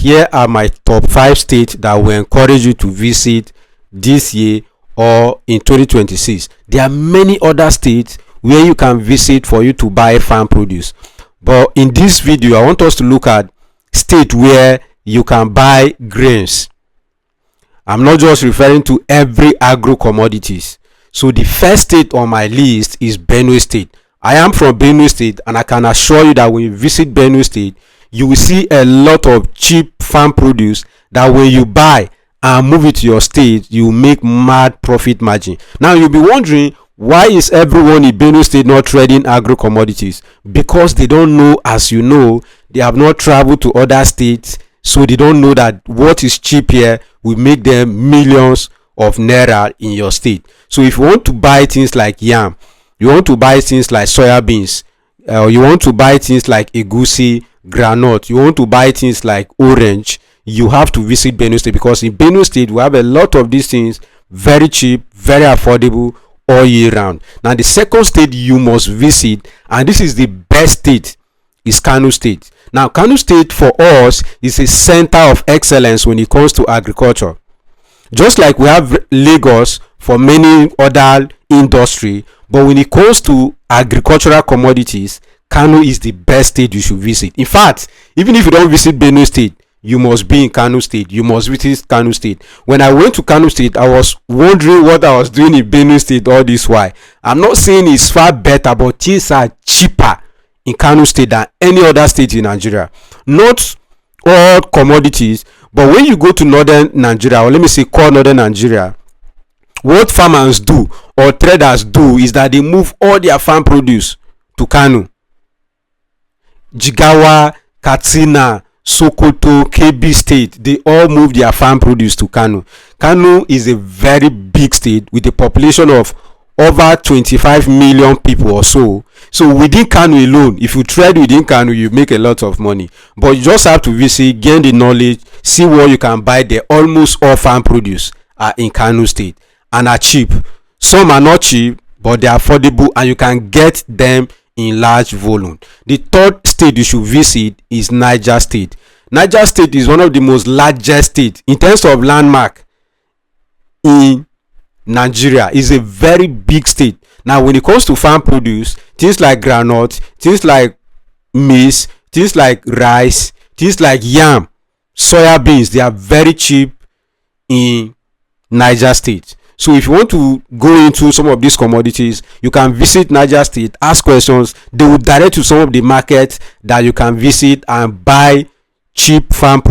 here are my top 5 states that will encourage you to visit this year or in 2026. There are many other states where you can visit for you to buy farm produce, but in this video I want us to look at state where you can buy grains. I'm not just referring to every agro commodities. So the first state on my list is Benue State. I am from Benue State, and I can assure you that when you visit Benue State, you will see a lot of cheap farm produce that when you buy and move it to your state, you will make mad profit margin. Now you'll be wondering, why is everyone in Benue State not trading agro commodities? Because they don't know, as you know, they have not traveled to other states, so they don't know that what is cheap here will make them millions of naira in your state. So if you want to buy things like yam, you want to buy things like soya beans, you want to buy things like egusi, groundnut, you want to buy things like orange, you have to visit Benue State, because in Benue State we have a lot of these things, very cheap, very affordable all year round. Now the second state you must visit, and this is the best state, is Kano State. Now Kano State for us is a center of excellence when it comes to agriculture. Just like we have Lagos for many other industry, but when it comes to agricultural commodities, Kano is the best state you should visit. In fact, even if you don't visit Benue State, you must be in Kano State. You must visit Kano State. When I went to Kano State, I was wondering what I was doing in Benue State all this while. I'm not saying it's far better, but things are cheaper in Kano State than any other state in Nigeria. Not all commodities, but when you go to northern Nigeria, or let me say core northern Nigeria, what farmers do or traders do is that they move all their farm produce to Kano. Jigawa, Katsina, Sokoto, Kebbi State, they all move their farm produce to Kano. Kano is a very big state with a population of over 25 million people or so. So within Kano alone, if you trade within Kano, you make a lot of money. But you just have to visit, gain the knowledge, see what you can buy there. Almost all farm produce are in Kano State and are cheap. Some are not cheap, but they are affordable, and you can get them in large volume. The third state you should visit is Niger State. Niger State is one of the most largest states in terms of landmark in Nigeria. Is a very big state. Now when it comes to farm produce, things like groundnut, things like maize, things like rice, things like yam, soya beans, they are very cheap in Niger State. So if you want to go into some of these commodities, you can visit Niger State, ask questions, they will direct you to some of the markets that you can visit and buy cheap farm